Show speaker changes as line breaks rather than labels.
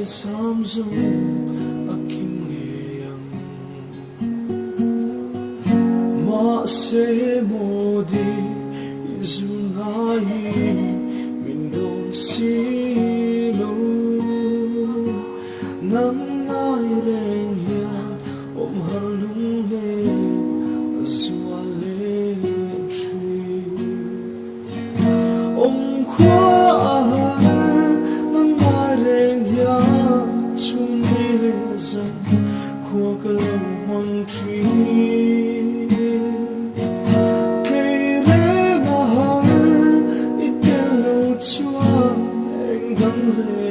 Samsung aking iyang Maase mo di izungayi Mindong silo Nang ngay reng yan Om harlung len Azuale tri Om kwa ahar Nang ngay reng yan Chumilezan Kwa kalang mang tri Kay re mahal Ikelo chua Enggang re